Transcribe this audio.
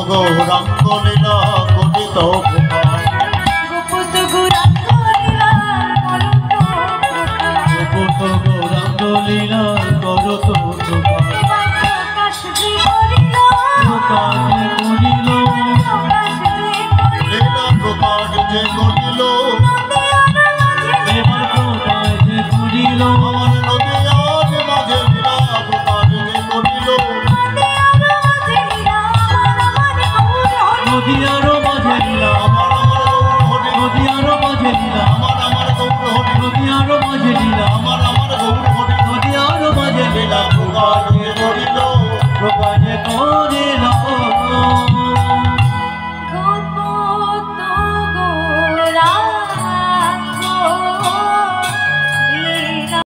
গৌরাঙ্গ লীলা করিত গোপাল গোপত গৌরাঙ্গ লীলা গোপত গৌরাঙ্গ লীলা করত গোপাল প্রকাশ যে করিল লীলা প্রকাশ যে করিল এবার প্রকাশ যে করিল আমার নদিয়ার মাঝে লীলা প্রকাশ যে করিল নদিয়ারও মাঝে লীলা আমার গৌর হরি নদিয়ারও মাঝে লীলা আমার গৌর হরি নদিয়ারও মাঝে লীলা আমার গৌর হরি নদিয়ারও মাঝে লীলা লীলা প্রকাশ যে করিল প্রকাশ যে